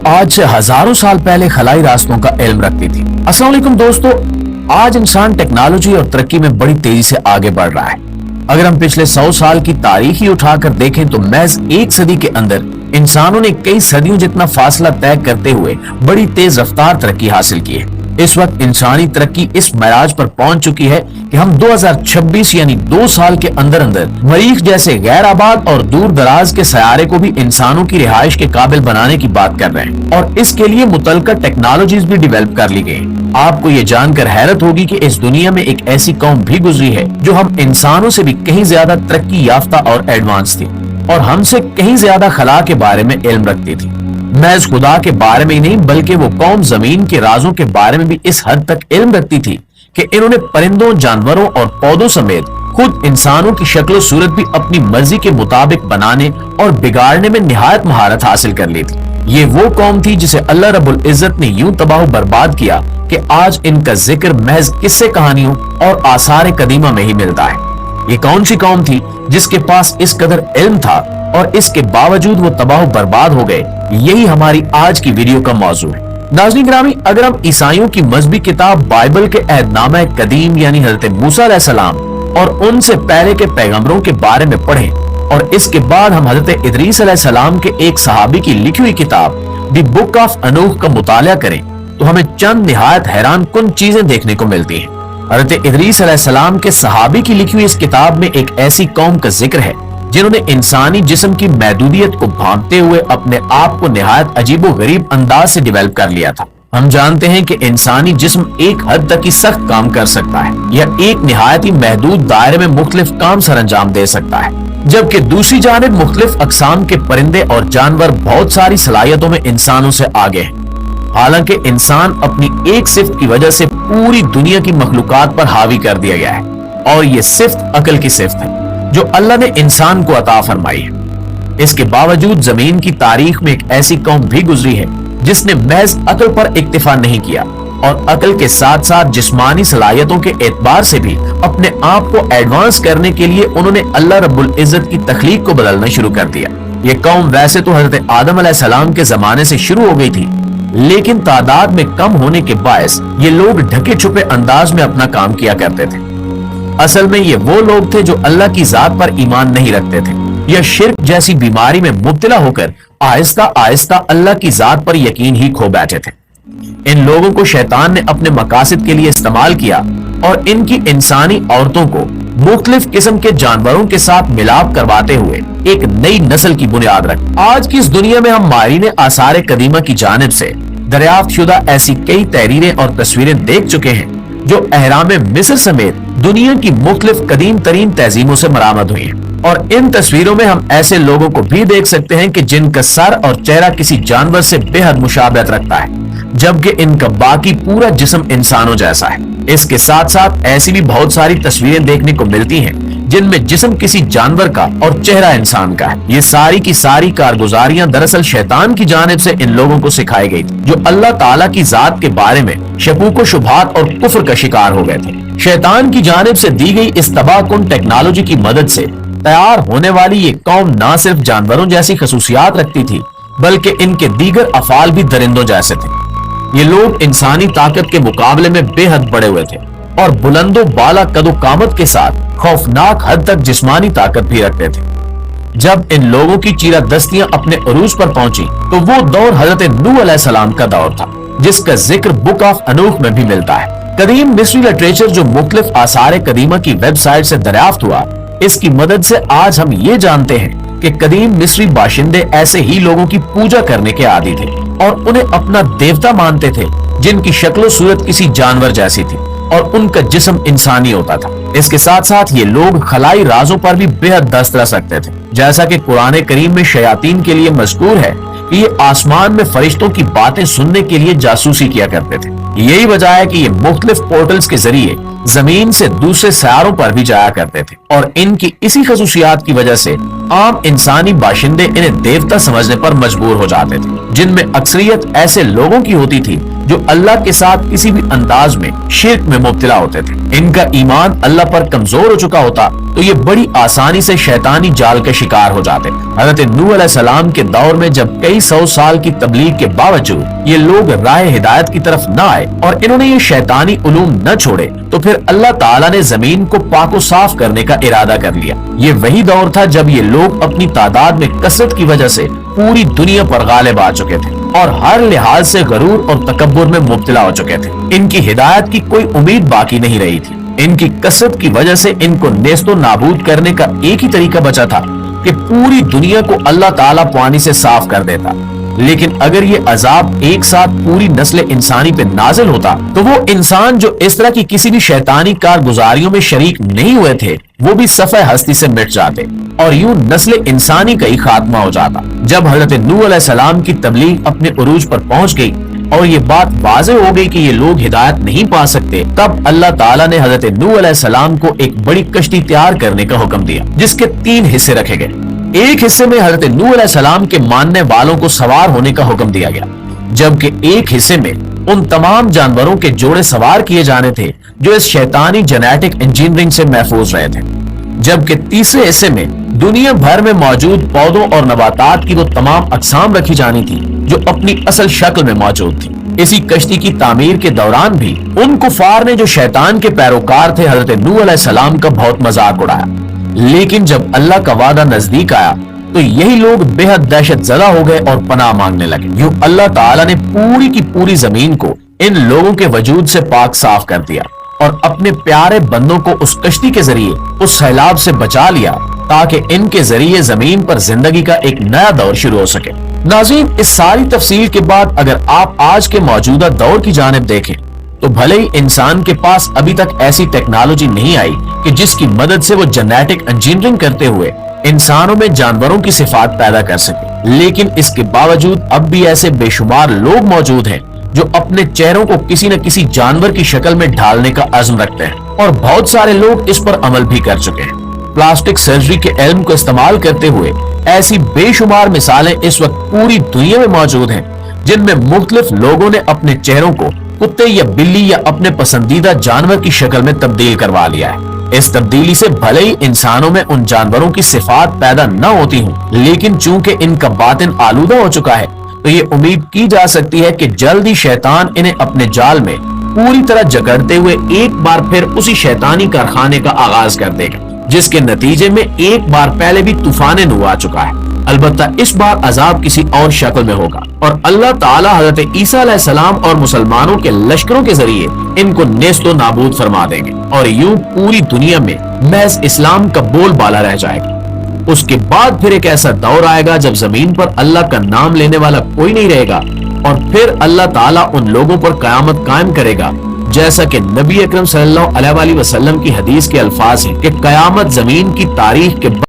आज से हजारों साल पहले खलाई रास्तों का इल्म रखती थी। अस्सलाम वालेकुम दोस्तों, आज इंसान टेक्नोलॉजी और तरक्की में बड़ी तेजी से आगे बढ़ रहा है। अगर हम पिछले 100 साल की तारीख ही उठाकर देखें तो महज एक सदी के अंदर इंसानों ने कई सदियों जितना फासला तय करते हुए बड़ी तेज रफ्तार तरक्की हासिल की है। इस वक्त इंसानी तरक्की इस मैराज पर पहुंच चुकी है कि हम 2026 यानी 2 साल के अंदर अंदर मरीख जैसे गैर आबाद और दूर दराज के सयारे को भी इंसानों की रिहाइश के काबिल बनाने की बात कर रहे हैं और इसके लिए मुतल्लिका टेक्नोलॉजीज भी डेवलप कर ली गई। आपको ये जानकर हैरत होगी कि इस दुनिया में एक ऐसी कौम भी गुजरी है जो हम इंसानों से भी कहीं ज्यादा तरक्की याफ्ता और एडवांस थी और हमसे कहीं ज्यादा खला के बारे में इल्म रखती थी। महज खुदा के बारे में ही नहीं बल्कि वो कौम जमीन के राजों के बारे में भी इस हद तक इल्म रखती थी कि इन्होंने परिंदों, जानवरों और पौधों समेत खुद इंसानों की शक्ल सूरत भी अपनी मर्जी के मुताबिक बनाने और बिगाड़ने में निहायत महारत हासिल कर ली थी। ये वो कौम थी जिसे अल्लाह रब्बुल इज्जत ने यूं तबाह बर्बाद किया कि आज इनका जिक्र महज किस्से कहानियों और आसार कदीमा में ही मिलता है। ये कौन सी कौम थी जिसके पास इस कदर इल्म था और इसके बावजूद वो तबाह बर्बाद हो गए? यही हमारी आज की वीडियो का मौजू है। नाज़रीन गिरामी, अगर हम ईसाइयों की मजहबी किताब बाइबल के अहदनामा कदीम यानी हज़रत मूसा अलैहिस्सलाम और उनसे पहले के पैगंबरों के बारे में पढ़ें और इसके बाद हम हज़रत इदरीस अलैहिस्सलाम के एक सहाबी की लिखी हुई किताब द बुक ऑफ अनूख का मुताला करें तो हमें चंद निहायत हैरान कुन चीजें देखने को मिलती हैं। हज़रत इदरीस अलैहिस्सलाम के सहाबी की लिखी हुई इस किताब में एक ऐसी कौम का जिक्र है जिन्होंने इंसानी जिस्म की महदूदियत को भांपते हुए अपने आप को निहायत अजीबो गरीब अंदाज से डेवलप कर लिया था। हम जानते हैं कि इंसानी जिस्म एक हद तक ही सख्त काम कर सकता है या एक निहायत ही महदूद दायरे में मुख्तलिफ काम सरअंजाम दे सकता है, जबकि दूसरी जानिब मुख्तलिफ अकसाम के परिंदे और जानवर बहुत सारी सलाहियतों में इंसानों से आगे हैं। हालांकि इंसान अपनी एक सिफ्त की वजह से पूरी दुनिया की मखलूकात पर हावी कर दिया गया है और ये सिफ्त अकल की सिफ्त है जो अल्लाह ने इंसान को अता फरमाई है। इसके बावजूद जमीन की तारीख में एक ऐसी कौम भी गुजरी है जिसने महज अकल पर इक्तिफा नहीं किया और अकल के साथ साथ जिस्मानी सलाहियतों के एतबार से भी अपने आप को एडवांस करने के लिए उन्होंने अल्लाह रब्बुल इज्जत की तख्लीक को बदलना शुरू कर दिया। ये कौम वैसे तो हजरत आदम अलैहिस्सलाम के जमाने से शुरू हो गई थी, लेकिन तादाद में कम होने के बायस ये लोग ढके छुपे अंदाज में अपना काम किया करते थे। असल में ये वो लोग थे जो अल्लाह की जात पर ईमान नहीं रखते थे या शिर्क जैसी बीमारी में मुब्तला होकर आहिस्ता आहिस्ता अल्लाह की जात पर यकीन ही खो बैठे थे। इन लोगों को शैतान ने अपने मकासद के लिए इस्तेमाल किया और इनकी इंसानी औरतों को मुख्तलिफ किस्म के जानवरों के साथ मिलाप करवाते हुए एक नई नस्ल की बुनियाद रख आज की इस दुनिया में हम माहिरीन आसार कदीमा की जानिब से दरियाफ्त शुदा ऐसी कई तहरीरें और तस्वीरें देख चुके हैं जो अहराम मिस्र समेत दुनिया की मुख्तलिफ कदीम तरीन तहजीमों से बरामद हुई हैं। और इन तस्वीरों में हम ऐसे लोगों को भी देख सकते हैं कि जिनका सर और चेहरा किसी जानवर से बेहद मुशाबहत रखता है, जबकि इनका बाकी पूरा जिस्म इंसानों जैसा है। इसके साथ साथ ऐसी भी बहुत सारी तस्वीरें देखने को मिलती हैं जिनमें जिस्म किसी जानवर का और चेहरा इंसान का है। ये सारी की सारी कारगुजारियां दरअसल शैतान की जानिब से इन लोगों को सिखाई गई थी जो अल्लाह ताला की जात के बारे में शकूक व शुबहात और कुफ्र का शिकार हो गए थे। शैतान की जानिब से दी गई इस तबाहकुन टेक्नोलॉजी की मदद से तैयार होने वाली ये कौम न सिर्फ जानवरों जैसी खसूसियात रखती थी बल्कि इनके दीगर अफाल भी दरिंदों जैसे थे। ये लोग इंसानी ताकत के मुकाबले में बेहद बड़े हुए थे और बुलंदो बाला कदो कामत के साथ खौफनाक हद तक जिस्मानी ताकत भी रखते थे। जब इन लोगों की चीरादस्तियां अपने उरूज पर पहुंची तो वो दौर हजरत नूह अलैहिस्सलाम का दौर था जिसका जिक्र बुक ऑफ अनूख में भी मिलता है। कदीम मिस्री लिटरेचर जो मुख्तलिफ आसार कदीमा की वेबसाइट से दरियाफ्त हुआ, इसकी मदद से आज हम ये जानते हैं कि कदीम मिस्री बाशिंदे ऐसे ही लोगों की पूजा करने के आदी थे और उन्हें अपना देवता मानते थे जिनकी शक्ल सूरत किसी जानवर जैसी थी और उनका जिस्म इंसानी होता था। इसके साथ साथ ये लोग खलाई राजों पर भी बेहद दस्तरस रखते थे, जैसा कि कुरान करीम में शयातीन के लिए मज़कूर है कि ये आसमान में फरिश्तों की बातें सुनने के लिए जासूसी किया करते थे। यही वजह है कि ये मुख्तलिफ पोर्टल्स के जरिए जमीन से दूसरे सयारों पर भी जाया करते थे और इनकी इसी खसूसियात की वजह से आम इंसानी बाशिंदे इन्हें देवता समझने पर मजबूर हो जाते थे, जिनमें अक्सरियत ऐसे लोगों की होती थी جو اللہ کے ساتھ کسی بھی انداز میں شرک میں مبتلا ہوتے تھے۔ ان کا ایمان اللہ پر کمزور ہو چکا ہوتا تو یہ بڑی آسانی سے شیطانی جال کا شکار ہو جاتے۔ حضرت نوح علیہ السلام کے دور میں جب کئی سو سال کی تبلیغ کے باوجود یہ لوگ راہ ہدایت کی طرف نہ آئے اور انہوں نے یہ شیطانی علوم نہ چھوڑے تو پھر اللہ تعالیٰ نے زمین کو پاک و صاف کرنے کا ارادہ کر لیا۔ یہ وہی دور تھا جب یہ لوگ اپنی تعداد میں کثرت کی وجہ سے پوری دنیا پر غالب آ چکے تھے اور ہر لحاظ سے غرور اور تکبر میں مبتلا ہو چکے تھے۔ ان کی ہدایت کی کوئی امید باقی نہیں رہی تھی۔ ان کی کثرت کی وجہ سے ان کو نیست و نابود کرنے کا ایک ہی طریقہ بچا تھا کہ پوری دنیا کو اللہ تعالیٰ پانی سے صاف کر دیتا۔ لیکن اگر یہ عذاب ایک ساتھ پوری نسل انسانی پہ نازل ہوتا تو وہ انسان جو اس طرح کی کسی بھی شیطانی کارگزاریوں میں شریک نہیں ہوئے تھے وہ بھی صفحہ ہستی سے مٹ جاتے اور یوں نسل انسانی کا ہی خاتمہ ہو جاتا۔ جب حضرت نوح علیہ السلام کی تبلیغ اپنے عروج پر پہنچ گئی اور یہ بات واضح ہو گئی کہ یہ لوگ ہدایت نہیں پا سکتے، تب اللہ تعالیٰ نے حضرت نوح علیہ السلام کو ایک بڑی کشتی تیار کرنے کا حکم دیا جس کے 3 حصے رکھے گئے۔ ایک حصے میں حضرت نوح علیہ السلام کے ماننے والوں کو سوار ہونے کا حکم دیا گیا، جبکہ ایک حصے میں ان تمام جانوروں کے جوڑے سوار کیے جانے تھے جو اس شیطانی جینیٹک انجینئرنگ سے محفوظ رہے تھے، جبکہ تیسرے حصے میں دنیا بھر میں موجود پودوں اور نباتات کی وہ تمام اقسام رکھی جانی تھی جو اپنی اصل شکل میں موجود تھی۔ اسی کشتی کی تعمیر کے دوران بھی ان کفار نے جو شیطان کے پیروکار تھے حضرت نوح علیہ السلام کا بہت مذاق اڑایا، لیکن جب اللہ کا وعدہ نزدیک آیا تو یہی لوگ بے حد دہشت زدہ ہو گئے اور پناہ مانگنے لگے۔ یوں اللہ تعالیٰ نے پوری کی پوری زمین کو ان لوگوں کے وجود سے پاک صاف کر دیا اور اپنے پیارے بندوں کو اس کشتی کے ذریعے اس سیلاب سے بچا لیا تاکہ ان کے ذریعے زمین پر زندگی کا ایک نیا دور شروع ہو سکے۔ ناظرین، اس ساری تفصیل کے بعد اگر آپ آج کے موجودہ دور کی جانب دیکھیں تو بھلے ہی انسان کے پاس ابھی تک ایسی ٹیکنالوجی نہیں آئی کہ جس کی مدد سے وہ جینیٹک انجینئرنگ کرتے ہوئے انسانوں میں جانوروں کی صفات پیدا کر سکے، لیکن اس کے باوجود اب بھی ایسے بے شمار لوگ موجود ہیں جو اپنے چہروں کو کسی نہ کسی جانور کی شکل میں ڈھالنے کا عزم رکھتے ہیں اور بہت سارے لوگ اس پر عمل بھی کر چکے ہیں۔ پلاسٹک سرجری کے علم کو استعمال کرتے ہوئے ایسی بے شمار مثالیں اس وقت پوری دنیا میں موجود ہیں جن میں مختلف لوگوں نے اپنے چہروں کو کتے یا بلی یا اپنے پسندیدہ جانور کی شکل میں تبدیل کروا لیا ہے۔ اس تبدیلی سے بھلے ہی انسانوں میں ان جانوروں کی صفات پیدا نہ ہوتی ہوں، لیکن چونکہ ان کا باطن آلودہ ہو چکا ہے تو یہ امید کی جا سکتی ہے کہ جلد ہی شیطان انہیں اپنے جال میں پوری طرح جکڑتے ہوئے ایک بار پھر اسی شیطانی کارخانے کا آغاز کر دے گا جس کے نتیجے میں ایک بار پہلے بھی طوفان نوح آ چکا ہے، البتہ اس بار عذاب کسی اور شکل میں ہوگا اور اللہ تعالیٰ حضرت عیسیٰ علیہ السلام اور مسلمانوں کے لشکروں کے ذریعے ان کو نیست و نابود فرما دیں گے اور یوں پوری دنیا میں محض اسلام کا بول بالا رہ جائے گا۔ اس کے بعد پھر ایک ایسا دور آئے گا جب زمین پر اللہ کا نام لینے والا کوئی نہیں رہے گا اور پھر اللہ تعالیٰ ان لوگوں پر قیامت قائم کرے گا، جیسا کہ نبی اکرم صلی اللہ علیہ وسلم کی حدیث کے الفاظ ہیں کہ قیامت زمین کی تاریخ کے